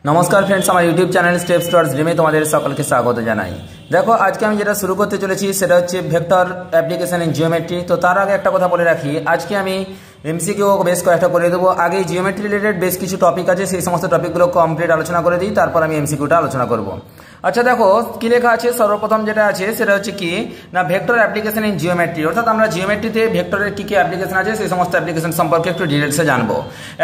नमस्कार फ्रेंड्स, हमारे YouTube channel steps towards dream में तुम्हारे सकलके स्वागत जानाई। देखो आज के जेटा शुरू करते चलेছি সেটা হচ্ছে ভেক্টর অ্যাপ্লিকেশন ইন জিওমেট্রি। তো তার আগে একটা কথা বলে রাখি, আজকে আমি এমসিকিউ বেশ কয়েকটা করে দেবো। আগে জিওমেট্রি রিলেটেড বেশ কিছু টপিক আছে, সেই সমস্ত টপিকগুলো কমপ্লিট আলোচনা করে দিই, তারপর আমি এমসিকিউটা আলোচনা করব। আচ্ছা দেখো কি লেখা আছে, সর্বপ্রথম যেটা আছে সেটা হচ্ছে কি না ভেক্টর অ্যাপ্লিকেশন ইন জিওমেট্রি, অর্থাৎ আমরা জিওমেট্রিতে ভেক্টরের কি কি অ্যাপ্লিকেশন আছে সেই সমস্ত অ্যাপ্লিকেশন সম্পর্কে একটু ডিটেলসে জানবো।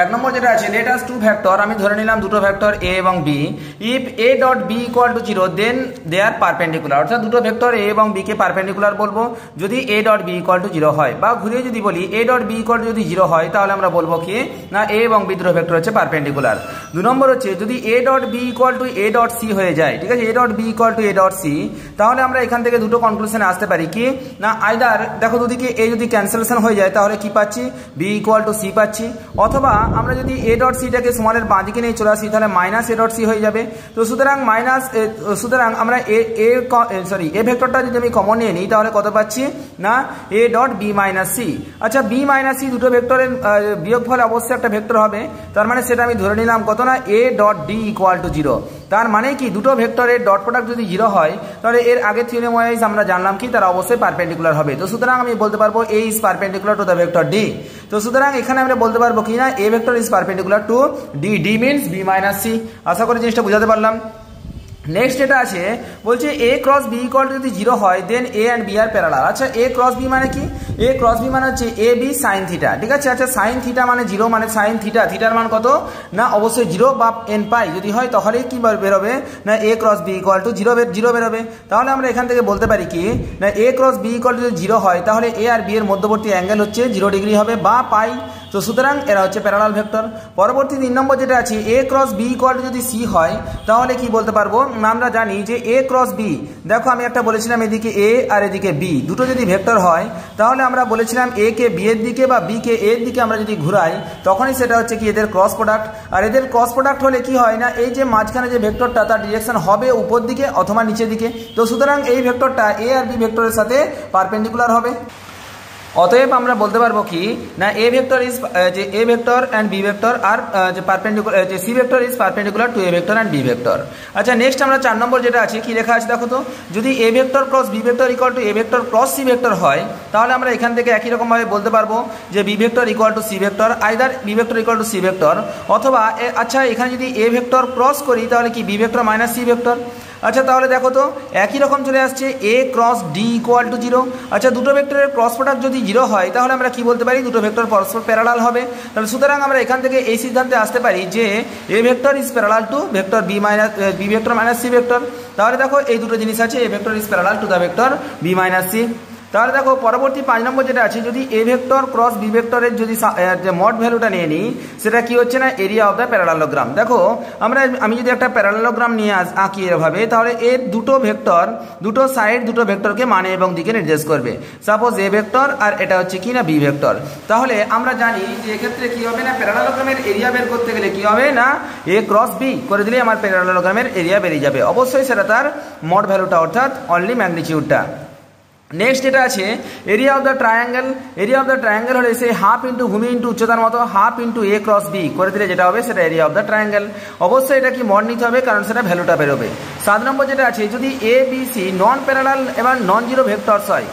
এক নম্বর যেটা আছে লেট আস টু ভেক্টর, আমি ধরে নিলাম দুটো ভেক্টর এ এবং B. If A dot B equal to 0 then they are perpendicular, অর্থাৎ দুটো ভেক্টর এ এবং বি কে পারপেন্ডিকুলার বলবো যদি A dot B equal to 0 হয়, বা ঘুরিয়ে যদি বলি A dot B equal to যদি 0 হয় তাহলে আমরা বলবো কি না এ এবং বি দুটো ভেক্টর হচ্ছে পারপেন্ডিকুলার। দু নম্বর হচ্ছে যদি A dot B equal to A dot C হয়ে যায়, ঠিক আছে, A dot B equal to A dot C, তাহলে আমরা এখান থেকে দুটো কনক্লুশনে আসতে পারি কি না আইদার দেখো দুদিকে এ যদি ক্যান্সেলেশন হয়ে যায় তাহলে কি পাচ্ছি বি ইকুয়াল টু সি পাচ্ছি, অথবা আমরা যদি এ ডট সিটাকে সমানের বাঁ দিকে নিয়ে চলে আসি তাহলে মাইনাস এ ডট সি হয়ে যাবে। তো সুতরাং আমরা এ ভেক্টরটা যদি আমি কমন নিয়ে নিই তাহলে কত পাচ্ছি না A dot B minus C. আচ্ছা বি মাইনাস সি দুটো ভেক্টরের বিয়োগফল অবশ্যই একটা ভেক্টর হবে, তার মানে সেটা আমি ধরে নিলাম কত না A dot D equal to 0। তার মানে কি দুটো ভেক্টরের ডট প্রোডাক্ট যদি 0 হয় তাহলে এর আগের থিওরেম ওয়াইজ আমরা জানলাম কি তারা অবশ্যই পারপেন্ডিকুলার হবে। তো সুতরাং আমি বলতে পারবো a is perpendicular to the vector d. তো সুতরাং এখানে আমরা বলতে পারবো কি না a vector is perpendicular to d, d means b minus c. আশা করি জিনিসটা বুঝাতে পারলাম। নেক্সট যেটা আছে বলছে a cross b equal to যদি 0 হয় then a and b are parallel. আচ্ছা এ ক্রস বি মানে কি, এ ক্রস বি মানে হচ্ছে এ বি সাইন থিটা, ঠিক আছে। আচ্ছা সাইন থিটা মানে 0 মানে সাইন থিটা, থিটার মান কত না অবশ্যই 0 বা এন পাই যদি হয় তাহলেই কি বেরোবে না এ ক্রস বি ইকুয়াল টু 0 বেরোবে। তাহলে আমরা এখান থেকে বলতে পারি কি না এ ক্রস বি ইকুয়াল টু যদি 0 হয় তাহলে এ আর বি এর মধ্যবর্তী অ্যাঙ্গেল হচ্ছে 0 ডিগ্রি হবে বা পাই। তো সুতরাং এরা হচ্ছে প্যারালাল ভেক্টর। পরবর্তী 3 নম্বর যেটা আছে এ ক্রস বি ইকুয়াল টু যদি সি হয় তাহলে কি বলতে পারবো না আমরা জানি যে এ ক্রস বি, দেখো আমি একটা বলেছিলাম এদিকে এ আর এদিকে বি দুটো যদি ভেক্টর হয় তাহলে আমরা বলেছিলাম এ কে বি এর দিকে বা বি কে এর দিকে আমরা যদি ঘুরাই তখনই সেটা হচ্ছে কি এদের ক্রস প্রোডাক্ট। আর এদের ক্রস প্রোডাক্ট হলে কি হয় না এই যে মাঝখানে যে ভেক্টরটা তার ডিরেকশন হবে উপর দিকে অথবা নিচের দিকে। তো সুতরাং এই ভেক্টরটা এ আর বি ভেক্টরের সাথে পারপেন্ডিকুলার হবে। অতএব আমরা বলতে পারবো কি না এ ভেক্টর ইজ যে এ vector and b vector are যে পারপেন্ডিকুলার যে c vector is perpendicular to A vector and b vector. আচ্ছা নেক্সট আমরা 4 নম্বর যেটা আছে কি লেখা আছে দেখো তো, যদি A vector cross B vector equal to A vector cross C vector হয় তাহলে আমরা এখান থেকে একই রকমভাবে বলতে পারবো যে B vector equal to C vector, either B vector equal to C vector, অথবা আচ্ছা এখানে যদি এ ভেক্টর ক্রস করি তাহলে কি B vector minus C vector. আচ্ছা তাহলে দেখো তো একই রকম চলে আসছে A cross D equal to 0। আচ্ছা দুটো ভেক্টরের ক্রস প্রোডাক্ট যদি 0 হয় তাহলে আমরা কি বলতে পারি দুটো ভেক্টর পরস্পর প্যারালাল হবে। তাহলে সুতরাং আমরা এখান থেকে এই সিদ্ধান্তে আসতে পারি যে এ vector is parallel to vector B vector minus C vector. তাহলে দেখো এই দুটো জিনিস আছে, A vector is parallel to the vector B minus C. তাহলে দেখো পরবর্তী 5 নম্বর যেটা আছে যদি এ ভেক্টর ক্রস বি ভেক্টরের যদি যে মড ভ্যালুটা নিয়ে নিই সেটা কি হচ্ছে না এরিয়া অফ দ্য প্যারালালোগ্রাম। দেখো আমি যদি একটা প্যারালালোগ্রাম নিয়ে আঁকি এভাবে তাহলে এর দুটো ভেক্টর দুটো সাইড দুটো ভেক্টরকে মানে এবং দিকে নির্দেশ করবে। সাপোজ এ ভেক্টর আর এটা হচ্ছে কি না বি ভেক্টর, তাহলে আমরা জানি যে এক্ষেত্রে কি হবে না প্যারালালোগ্রামের এরিয়া বের করতে গেলে কি হবে না এ ক্রস বি করে দিলে আমার প্যারালালোগ্রামের এরিয়া বেরিয়ে যাবে, অবশ্যই সেটা তার মড ভ্যালুটা অর্থাৎ অনলি ম্যাগনিটিউডটা। নেক্সট যেটা আছে area of the triangle, area of the triangle হলে সেই হাফ ইন্টু ভূমি ইন্টু উচ্চতার মতো হাফ ইন্টু এ ক্রস বি করে দিলে যেটা হবে সেটা এরিয়া অফ দ্য ট্রায়াঙ্গেল। অবশ্যই এটা কি মড নিতে হবে কারণ সেটা ভ্যালুটা বেরোবে। 7 নম্বর যেটা আছে যদি a B c non parallel এবং নন জিরো ভেক্টরস হয়,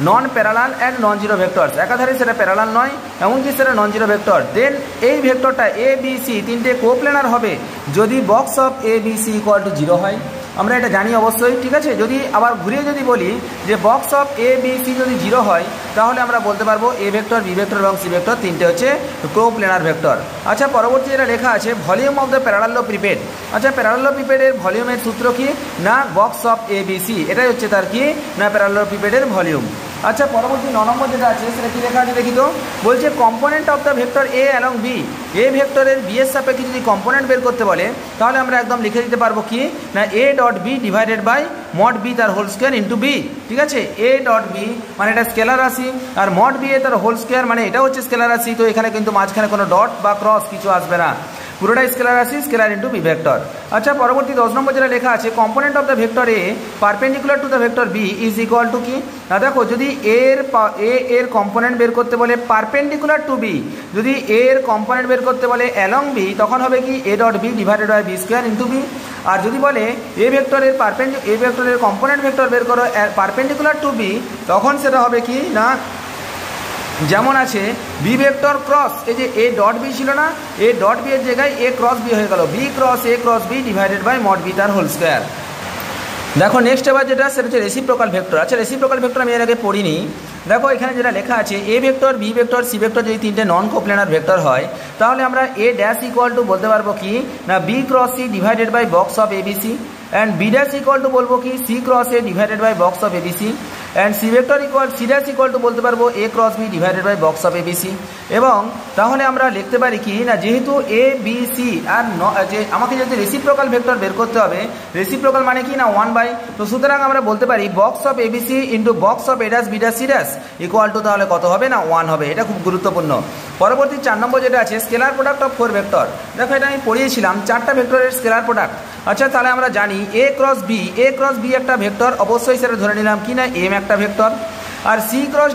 non parallel and non zero vectors একাধারে সেটা প্যারালাল নয় এমনকি সেটা নন জিরো ভেক্টর, দেন এই ভেক্টরটা এ বি সি তিনটে কোপ্লেনার হবে যদি box of A B C equal to 0 হয়। আমরা এটা জানি অবশ্যই, ঠিক আছে। যদি আবার ঘুরিয়ে যদি বলি যে box of A B C যদি 0 হয় তাহলে আমরা বলতে পারবো এ ভেক্টর বি ভেক্টর এবং সি ভেক্টর তিনটে হচ্ছে কোপ্লেনার ভেক্টর। আচ্ছা পরবর্তী যেটা লেখা আছে ভলিউম অফ দ্য প্যারালালোপিপেড। আচ্ছা প্যারালালোপিপেডের ভলিউমের সূত্র কি না box of A B C, এটাই হচ্ছে তার কি না প্যারালালোপিপেডের ভলিউম। আচ্ছা পরবর্তী 9 নম্বর যেটা আছে সেটা কি লেখা আছে দেখি তো, বলছে component of the vector A এবং বি, এ ভেক্টরের বি এর সাপেক্ষে যদি কম্পোনেন্ট বের করতে বলে তাহলে আমরা একদম লিখে দিতে পারবো কি না A dot B divided by mod B তার হোল স্কোয়ার ইন্টু বি, ঠিক আছে। এ ডট বি মানে এটা স্কেলার রাশি আর মড বি এ তার হোল স্কোয়ার মানে এটা হচ্ছে স্কেলার রাশি। তো এখানে কিন্তু মাঝখানে কোনো ডট বা ক্রস কিছু আসবে না, পুরোটাই স্কেলার রাশি, স্কেলার ইন্টু বি ভেক্টর। আচ্ছা পরবর্তী 10 নম্বর যেটা লেখা আছে component of the vector A perpendicular to the vector B is equal to কি না দেখো যদি এর কম্পোনেন্ট বের করতে বলে পারপেন্ডিকুলার টু বি, যদি এর কম্পোনেন্ট বের করতে বলে অ্যালং বি তখন হবে কি a dot B divided by b square into b. আর যদি বলে এ ভেক্টরের কম্পোনেন্ট ভেক্টর বের করো পারপেন্ডিকুলার টু বি তখন সেটা হবে কি না যেমন আছে বি ভেক্টর ক্রস এই যে এ ডট বি ছিল না, এ ডট বি এর জায়গায় এ ক্রস বি হয়ে গেল B cross B divided by mod B তার হোল স্কোয়ার। দেখো নেক্সট এবার যেটা সেটা হচ্ছে রেসিপ্রোকাল ভেক্টর। আচ্ছা রেসিপ্রোকাল ভেক্টর আমি এর আগে পড়িনি। দেখো এখানে যেটা লেখা আছে A vector B vector C vector যদি তিনটে নন কোপ্লেনার ভেক্টর হয় তাহলে আমরা এ ড্যাশ ইকুয়াল টু বলতে পারবো কি না b cross c divided by box of ABC and b dash equal to বলবো কি c cross a divided by box of ABC and c dash equal to বলতে পারবো a cross B divided by box of ABC. এবং তাহলে আমরা লিখতে পারি কি না যেহেতু এ বি সি আর যে আমাকে যদি রেসিপ্রোকাল ভেক্টর বের করতে হবে, রেসিপ্রোকাল মানে কি না 1/, তো সুতরাং আমরা বলতে পারি box of A B C into box of A dash B dash C dash equal to তাহলে কত হবে না 1 হবে। এটা খুব গুরুত্বপূর্ণ। পরবর্তী 4 নম্বর যেটা আছে স্কেলার প্রোডাক্ট অফ 4 ভেক্টর। দেখো এটা আমি পড়িয়েছিলাম 4টা ভেক্টরের স্কেলার প্রোডাক্ট। আচ্ছা তাহলে আমরা জানি এ ক্রস বি একটা ভেক্টর, অবশ্যই সেটা ধরে নিলাম কি না এম একটা ভেক্টর। আর সি ক্রস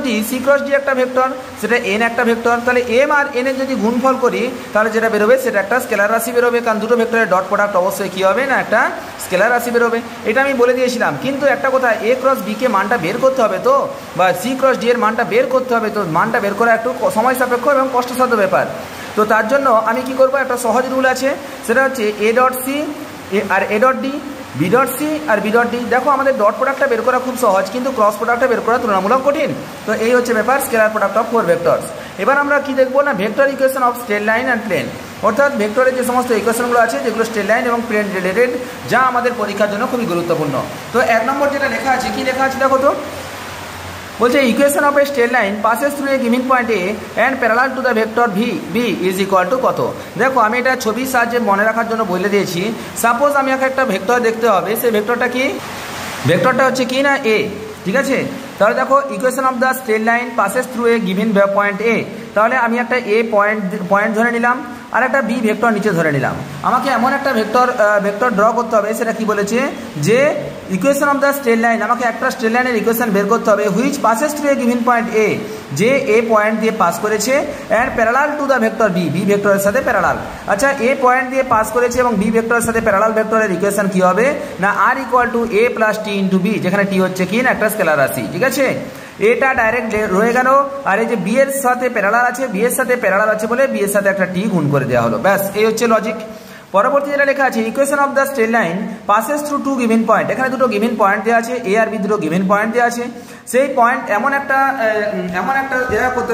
ডি একটা ভেক্টর, সেটা এন একটা ভেক্টর। তাহলে এম আর এন এর যদি গুণফল করি তাহলে যেটা বেরোবে সেটা একটা স্কেলার রাশি বেরোবে, কারণ দুটো ভেক্টরের ডট প্রোডাক্ট অবশ্যই কী হবে না একটা স্কেলার রাশি বেরোবে। এটা আমি বলে দিয়েছিলাম। কিন্তু একটা কথা এ ক্রস বিকে মানটা বের করতে হবে তো, বা সি ক্রস ডি এর মানটা বের করতে হবে, তো মানটা বের করা একটু সময় সাপেক্ষ এবং কষ্টসাধ্য ব্যাপার। তো তার জন্য আমি কি করব, একটা সহজ রুল আছে, সেটা হচ্ছে এ ডট সি আর A dot D, B dot C আর বি ডট ডি। দেখো আমাদের ডট প্রোডাক্টটা বের করা খুব সহজ, কিন্তু ক্রস প্রোডাক্টটা বের করা তুলনামূলক কঠিন। তো এই হচ্ছে ব্যাপার স্কেলার প্রোডাক্ট অফ 4 ভেক্টরস। এবার আমরা কি দেখবো না vector equation of straight line and plane, অর্থাৎ ভেক্টরের যে সমস্ত ইকুয়েশনগুলো আছে যেগুলো স্ট্রেট লাইন এবং প্লেন রিলেটেড, যা আমাদের পরীক্ষার জন্য খুবই গুরুত্বপূর্ণ। তো 1 নম্বর যেটা লেখা আছে, কি লেখা আছে দেখো তো, বলছে equation of a straight line passes through a given point A and parallel to the vector B is equal to কত। দেখো আমি এটা ছবির সাহায্যে মনে রাখার জন্য বলে দিয়েছি। সাপোজ আমি একটা ভেক্টর দেখতে হবে, সেই ভেক্টরটা কি, ভেক্টরটা হচ্ছে কি না এ, ঠিক আছে। তাহলে দেখো equation of the straight line passes through a given point a, তাহলে আমি একটা এ পয়েন্ট ধরে নিলাম আর একটা বি ভেক্টর নিচে ধরে নিলাম। আমাকে এমন একটা ভেক্টর ড্র করতে হবে, সেটা কি বলেছে যে equation of the straight line, আমাকে একটা স্ট্রেট লাইনের ইকুয়েশন বের করতে হবে which passes through a given point a, যে এ পয়েন্ট দিয়ে পাস করেছে and parallel to the vector b ভেক্টরের সাথে প্যারালাল। আচ্ছা এ পয়েন্ট দিয়ে পাস করেছে এবং বি ভেক্টরের সাথে প্যারালাল ভেক্টরের ইকুয়েশন কি হবে না r equal to a plus T into b, যেখানে টি হচ্ছে কি না একটা স্কেলার রাশি, ঠিক আছে। এটা ডাইরেক্ট রয়ে গেল, আর এই যে বি এর সাথে প্যারালাল আছে বলে বি এর সাথে একটা টি গুণ করে দেওয়া হলো, ব্যাস এই হচ্ছে লজিক। পরবর্তী যেটা লেখা আছে equation of the straight line passes through 2 given point, এখানে দুটো গিভেন পয়েন্ট দেওয়া আছে, এ আর বি দুটো গিভেন পয়েন্ট দেওয়া আছে। সেই পয়েন্ট এমন একটা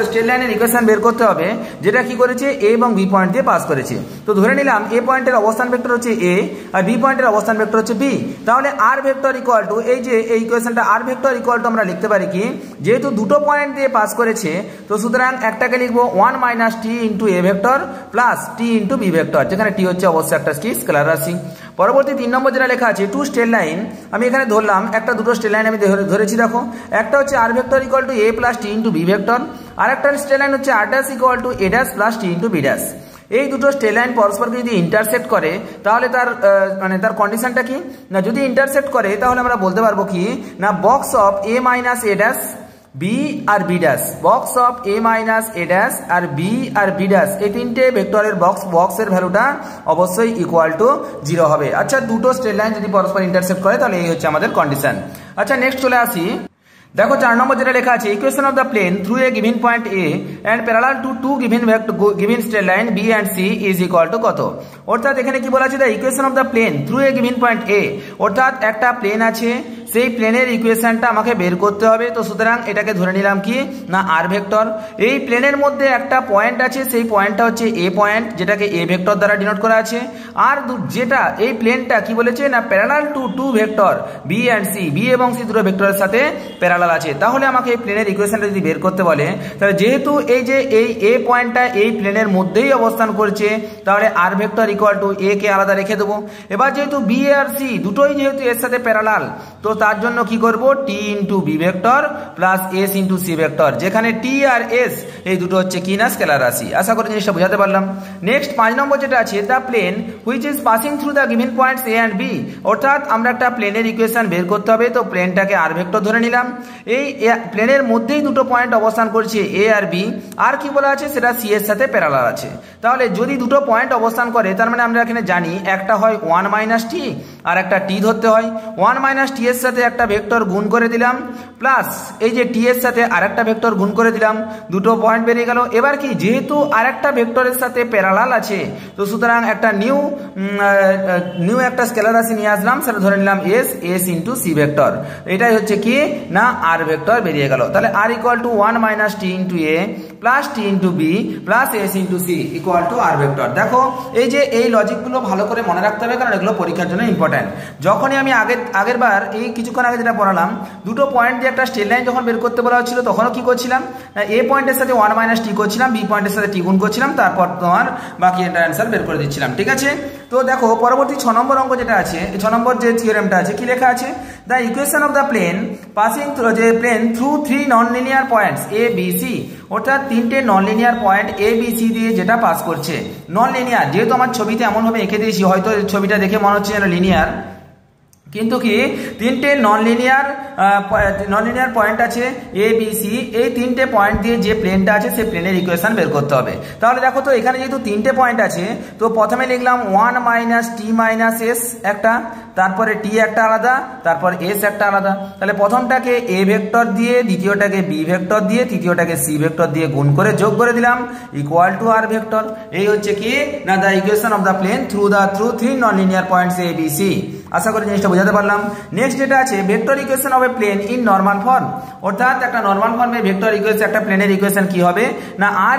স্ট্রেট লাইনের ইকুয়েশন বের করতে হবে যেটা কি করেছে এ এবং বি পয়েন্ট দিয়ে পাস করেছে। তো ধরে নিলাম এ পয়েন্টের অবস্থান ভেক্টর হচ্ছে এ আর বি পয়েন্টের অবস্থান ভেক্টর হচ্ছে বি। তাহলে আর ভেক্টর ইকুয়াল টু এই যে এই ইকুয়েশনটা আর ভেক্টর ইকুয়াল টু আমরা লিখতে পারি কি, যেহেতু দুটো পয়েন্ট দিয়ে পাস করেছে তো সুতরাং একটাকে লিখবো 1 মাইনাস টি ইন্টু এ ভেক্টর প্লাস টি ইন্টু বি ভেক্টর, যেখানে টি হচ্ছে অবশ্যই একটা স্কেলার রাশি। পরবর্তী 3 নম্বর যেটা লেখা আছে 2 স্ট্রেট লাইন, আমি এখানে ধরলাম দুটো স্ট্রেট লাইন আমি ধরেছি। দেখো একটা হচ্ছে r vector equal to a plus T into B vector, আর একটা স্ট্রেট লাইন হচ্ছে r dash equal to a dash plus T into b dash. এই দুটো স্ট্রেট লাইন পরস্পরকে যদি ইন্টারসেক্ট করে তাহলে তার কন্ডিশনটা কি না, যদি ইন্টারসেক্ট করে তাহলে আমরা বলতে পারবো কি না box of A minus A dash B আর B dash, box of A minus A dash আর বি আর বি ড্যাশ, এই তিনটে ভেক্টরের বক্সের ভ্যালুটা অবশ্যই ইকুয়াল টু 0 হবে। আচ্ছা দুটো স্ট্রেট লাইন যদি পরস্পর ইন্টারসেক্ট করে তাহলে এই হচ্ছে আমাদের কন্ডিশন। আচ্ছা নেক্সট চলে আসি, দেখো 4 নম্বর যেটা লেখা আছে equation of the plane through a given point A and parallel to 2 given straight line b and c is equal to কত। অর্থাৎ এখানে কি বলা আছে the equation of the plane through a given point a, অর্থাৎ একটা plane আছে, সেই প্লেনের ইকুয়েশনটা আমাকে বের করতে হবে। তো সুতরাং এটাকে ধরে নিলাম কি না আর ভেক্টর। এই প্লেনের মধ্যে একটা পয়েন্ট আছে, সেই পয়েন্টটা হচ্ছে এ পয়েন্ট, যেটাকে এ ভেক্টর দ্বারা ডিনোট করা আছে। আর যেটা এই প্লেনটা কি বলেছে না parallel to 2 vector B and C, B এবং সি দুটো ভেক্টরের সাথে প্যারালাল আছে। তাহলে আমাকে এই প্লেনের ইকুয়েশনটা যদি বের করতে বলে, তাহলে যেহেতু এই যে এই এ পয়েন্টটা এই প্লেনের মধ্যেই অবস্থান করছে, তাহলে আর ভেক্টর ইকুয়াল টু এ কে আলাদা রেখে দেবো। এবার যেহেতু বি আর সি দুটোই যেহেতু এর সাথে প্যারালাল, তো তার জন্য কি করব, t into B vector plus s into c vector, যেখানে টি আর এস এই দুটো হচ্ছে কি না স্কেলার রাশি। আশা করি জিনিসটা বোঝাতে পারলাম। নেক্সট 5 নম্বর যেটা আছে, the plane which is passing through the given points A and B, অর্থাৎ আমরা একটা প্লেনের ইকুয়েশন বের করতে হবে। তো প্লেনটাকে আর ভেক্টর ধরে নিলাম, এই প্লেনের মধ্যেই দুটো পয়েন্ট অবস্থান করছে এ আর বি, আর কি বলা আছে সেটা সি এর সাথে প্যারালাল আছে। তাহলে যদি দুটো পয়েন্ট অবস্থান করে তার মানে আমরা এখানে জানি একটা হয় 1 মাইনাস টি আর একটা টি ধরতে হয়। 1 মাইনাস টি এর সাথে একটা ভেক্টর গুণ করে দিলাম, প্লাস এই যে টি এর সাথে আরেকটা ভেক্টর গুণ করে দিলাম, দুটো পয়েন্ট বেরিয়ে গেল। এবার কি, যেহেতু আরেকটা ভেক্টরের সাথে প্যারালাল আছে, তো সুতরাং একটা নিউ একটা স্কেলার রাশি নিয়ে আসলাম, সেটা ধরে নিলাম এস ইন্টু সি ভেক্টর। এটাই হচ্ছে কি না আর ভেক্টর বেরিয়ে গেল। তাহলে r equal to 1 minus T into a plus T into b plus s into c equal to r vector. দেখো এই যে এই লজিকগুলো ভালো করে মনে রাখতে হবে, কারণ এগুলো পরীক্ষার জন্য ইম্পর্টেন্ট। যখনই আমি আগের বার এই কিছুক্ষণ আগে যেটা পড়ালাম, দুটো পয়েন্ট দিয়ে একটা স্ট্রেট লাইন যখন বের করতে বলা হচ্ছিল, তখনও কি করছিলাম, এ পয়েন্টের সাথে 1 মাইনাস টি করছিলাম, বি পয়েন্টের সাথে টি গুণ করছিলাম, তারপর তোমার বাকি এটা অ্যান্সার বের করে দিচ্ছিলাম। ঠিক আছে, তো দেখো পরবর্তী 6 নম্বর অঙ্ক যেটা আছে, 6 নম্বর যে থিওরেমটা আছে, কি লেখা আছে, the equation of the plane passing through 3 non linear points A B C, অর্থাৎ 3টে non linear point A B C দিয়ে যেটা পাস করছে। নন লিনিয়ার, যেহেতু আমার ছবিতে এমনভাবে এঁকে দিয়েছি, হয়তো ছবিটা দেখে মনে হচ্ছে যেন লিনিয়ার, কিন্তু কি 3টে নন লিনিয়ার পয়েন্ট আছে এ বি সি, এই 3টে পয়েন্ট দিয়ে যে প্লেনটা আছে সেই প্লেনের ইকুয়েশন বের করতে হবে। তাহলে দেখো তো এখানে যেহেতু 3টে পয়েন্ট আছে, তো প্রথমে লিখলাম 1 মাইনাস টি মাইনাস এস একটা, তারপরে টি একটা আলাদা, তারপর এস একটা আলাদা। তাহলে প্রথমটাকে এ ভেক্টর দিয়ে, দ্বিতীয়টাকে বি ভেক্টর দিয়ে, তৃতীয়টাকে সি ভেক্টর দিয়ে গুণ করে যোগ করে দিলাম ইকুয়াল টু আর ভেক্টর। এই হচ্ছে কি না the equation of the plane through 3 non linear points A B c. আশা করি জিনিসটা বোঝাতে পারলাম। নেক্সট যেটা আছে, vector equation of a plane in normal form, অর্থাৎ একটা নরমাল ফর্মে ভেক্টর ইকুয়েশন, একটা প্লেনের ইকুয়েশন কি হবে না r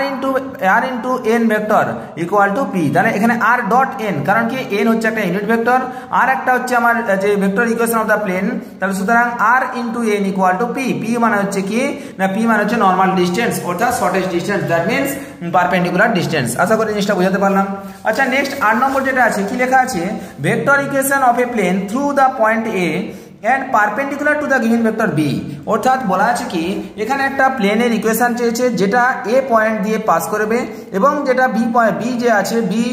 into n vector equal to p. তাহলে এখানে আর ডট এন, কারণ কি এন হচ্ছে একটা ইউনিট ভেক্টর, আর একটা হচ্ছে আমার যে vector equation of the plane, তাহলে সুতরাং r into n equal to p. P মানে হচ্ছে কি না, পি মানে হচ্ছে নর্মাল ডিস্টেন্স, অর্থাৎ shortest distance, that means perpendicular distance. আশা করি জিনিসটা বোঝাতে পারলাম। আচ্ছা, নেক্সট 8 নম্বর যেটা আছে, কি লেখা আছে, vector equation of a plane through the point A and perpendicular to the given vector b, অর্থাৎ বলা আছে কি এখানে একটা প্লেনের ইকুয়েশন চেয়েছে যেটা এ পয়েন্ট দিয়ে পাস করবে, এবং যেটা বি যে আছে, বি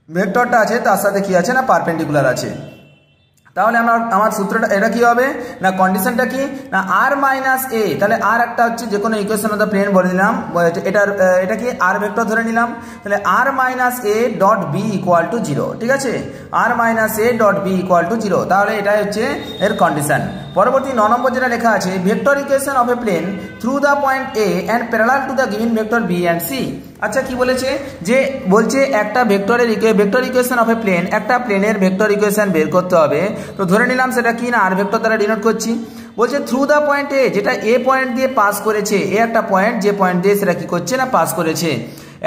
ভেক্টরটা আছে তার সাথে কি আছে না পারপেন্ডিকুলার আছে। তাহলে আমার সূত্রটা এটা কি হবে না, কন্ডিশনটা কি না আর মাইনাস এ, তাহলে আর একটা হচ্ছে যে কোনো ইকুয়েশন অফ দ্য প্লেন বলে দিলাম, এটা কি আর ভেক্টর ধরে নিলাম, তাহলে r minus A dot B equal to 0। ঠিক আছে, r minus A dot B equal to 0, তাহলে এটাই হচ্ছে এর কন্ডিশন। পরবর্তী 9 নম্বর যেটা লেখা আছে, vector equation of a plane through the point A and parallel to the given vector B and C. আচ্ছা, কি বলেছে, যে বলছে একটা vector equation of a plane, একটা প্লেনের ভেক্টর ইকুয়েশন বের করতে হবে। তো ধরে নিলাম সেটা কি না আর ভেক্টর দ্বারা ডিনোট করছি। বলছে থ্রু দ্য পয়েন্ট এ, যেটা এ পয়েন্ট দিয়ে পাস করেছে, এ একটা পয়েন্ট, যে পয়েন্ট দিয়ে সেটা কি করছে না পাস করেছে,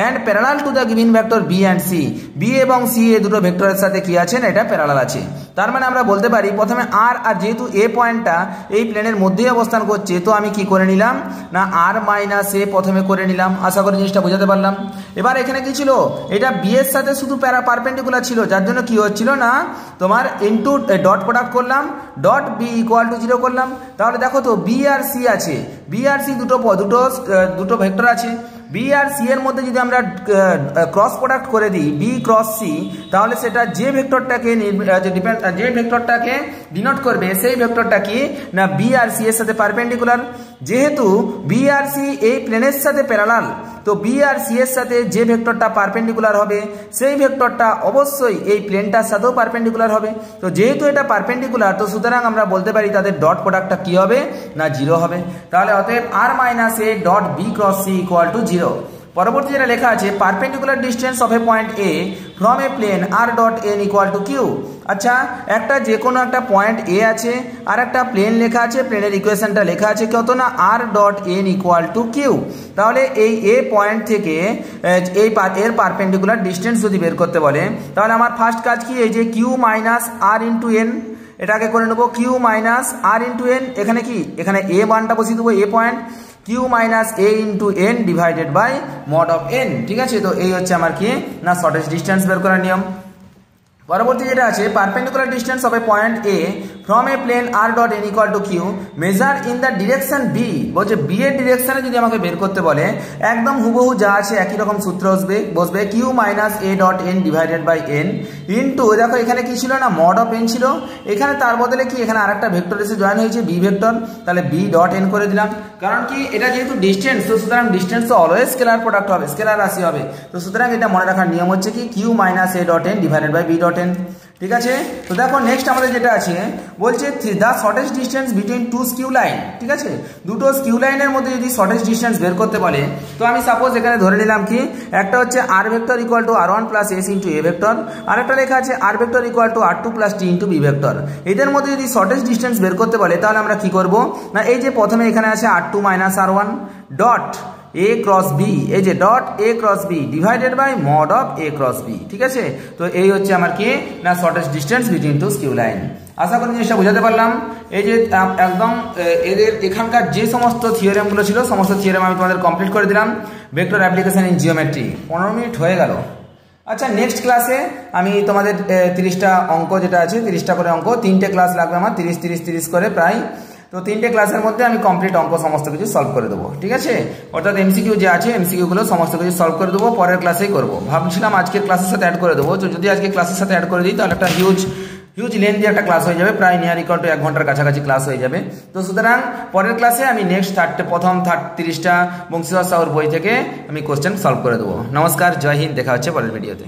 and parallel to the given vector b and c, b এবং c এই দুটো ভেক্টরের সাথে কি আছে না এটা প্যারালাল আছে। তার মানে আমরা বলতে পারি প্রথমে আর যেহেতু এ পয়েন্টটা এই প্লেনের মধ্যেই অবস্থান করছে, তো আমি কি করে নিলাম না আর মাইনাস এ প্রথমে করে নিলাম। আশা করি জিনিসটা বোঝাতে পারলাম। এবার এখানে কি ছিল, এটা বি এর সাথে শুধু পারপেন্ডিকুলার ছিল, যার জন্য কি হচ্ছিল না তোমার ইনটু ডট প্রোডাক্ট করলাম, ডট বি ইকুয়াল টু 0 করলাম। তাহলে দেখো তো বি আর সি আছে, বি আর সি দুটো ভেক্টর আছে, বি আর সি এর মধ্যে যদি আমরা ক্রস প্রোডাক্ট করে দিই বি ক্রস সি, তাহলে সেটা যে ভেক্টরটাকে ডিনোট করবে সেই ভেক্টরটা কি না বি আর সি এর সাথে পারপেন্ডিকুলার। যেহেতু বি আর সি এই প্লেনের সাথে প্যারালাল, তো বি আর সি এর সাথে যে ভেক্টরটা পারপেন্ডিকুলার হবে সেই ভেক্টরটা অবশ্যই এই প্লেনটার সাথেও পারপেন্ডিকুলার হবে। তো যেহেতু এটা পারপেন্ডিকুলার, তো সুতরাং আমরা বলতে পারি তাদের ডট প্রোডাক্টটা কি হবে না 0 হবে। তাহলে অতএব r minus A dot b cross c equal to 0। পরবর্তী যেটা লেখা আছে, perpendicular distance of a point A from a plane R dot N equal to q. আচ্ছা, একটা যে কোনো একটা পয়েন্ট এ আছে আর একটা প্লেন লেখা আছে, প্লেনের ইকুয়েশনটা লেখা আছে কত না R dot N equal to Q. তাহলে এই এ পয়েন্ট থেকে এর পারপেন্ডিকুলার ডিস্টেন্স যদি বের করতে বলে, তাহলে আমার ফার্স্ট কাজ কি, এই যে q minus r into n, এটাকে করে নেবো q minus r into n. এখানে কি এখানে এ মানটা বসিয়ে দেবো, a point q minus a into n divided by mod of n. ঠিক আছে, তো এই হচ্ছে আমার কি না শর্টেস্ট ডিস্টেন্স বের করার নিয়ম। পরবর্তী যেটা আছে perpendicular distance of a point A from a plane R dot N equal to Q measure in the direction B. বলছে বি এর ডিরেকশনে যদি আমাকে বের করতে বলে একদম হুবহু যা আছে একই রকম সূত্র বসবে Q minus A dot N divided by N into, দেখো এখানে কি ছিল না মড অফ এন ছিল, এখানে তার বদলে কি এখানে আরেকটা ভেক্টর এসে জয়েন হয়েছে বি ভেক্টর, তাহলে বি ডট এন করে দিলাম। কারণ কি এটা যেহেতু ডিস্টেন্স, তো সুতরাং ডিস্টেন্স তো অলওয়েজ স্কেলার প্রোডাক্ট হবে, স্কেলার রাশি হবে, তো সুতরাং এটা মনে রাখার নিয়ম হচ্ছে কি Q minus A dot N divided by B dot N. ঠিক আছে, তো দেখো নেক্সট আমাদের যেটা আছে বলছে the shortest distance between two skew line. ঠিক আছে, দুটো স্কিউ লাইনের মধ্যে যদি শর্টেস্ট ডিস্টেন্স বের করতে বলে, তো আমি সাপোজ এখানে ধরে নিলাম কি একটা হচ্ছে r vector equal to r one plus s into A vector, আর একটা লেখা আছে r vector equal to r two plus T into B vector. এদের মধ্যে যদি শর্টেস্ট ডিস্টেন্স বের করতে বলে তাহলে আমরা কি করব না, এই যে প্রথমে এখানে আছে r two minus r one dot a cross b, এই যে dot a cross B divided by mod of a cross b. ঠিক আছে, তো এই হচ্ছে আমার কি না shortest distance between two skew line. আশা করি জিনিসটা বোঝাতে পারলাম। এই যে একদম এদের এখানকার যে সমস্ত থিওরেমগুলো ছিল সমস্ত থিওরেম আমি তোমাদের কমপ্লিট করে দিলাম vector application in geometry. 15 minute হয়ে গেল। আচ্ছা, নেক্সট ক্লাসে আমি তোমাদের 30টা অঙ্ক যেটা আছে 30টা করে অঙ্ক, 3টে ক্লাস লাগবে আমার 30 করে প্রায়, তো 3টে ক্লাসের মধ্যে আমি কমপ্লিট অঙ্ক সমস্ত কিছু সলভ করে দেবো। ঠিক আছে, অর্থাৎ এমসিকিউ যে আছে এমসিকিউগুলো সমস্ত কিছু সলভ করে দেবো, পরের ক্লাসেই করবো। ভাবছিলাম আজকের ক্লাসের সাথে অ্যাড করে দেবো, তো যদি আজকে ক্লাসের সাথে অ্যাড করে দিই তাহলে একটা হিউজ লেন্থি একটা ক্লাস হয়ে যাবে, প্রায় নিয়ার ইকুয়াল টু 1 ঘন্টার কাছাকাছি ক্লাস হয়ে যাবে। তো সুতরাং পরের ক্লাসে আমি নেক্সট 30টা বংশীধর সাহুর বই থেকে আমি কোশ্চেন সলভ করে দেবো। নমস্কার, জয় হিন্দ, দেখা হচ্ছে পরের ভিডিওতে।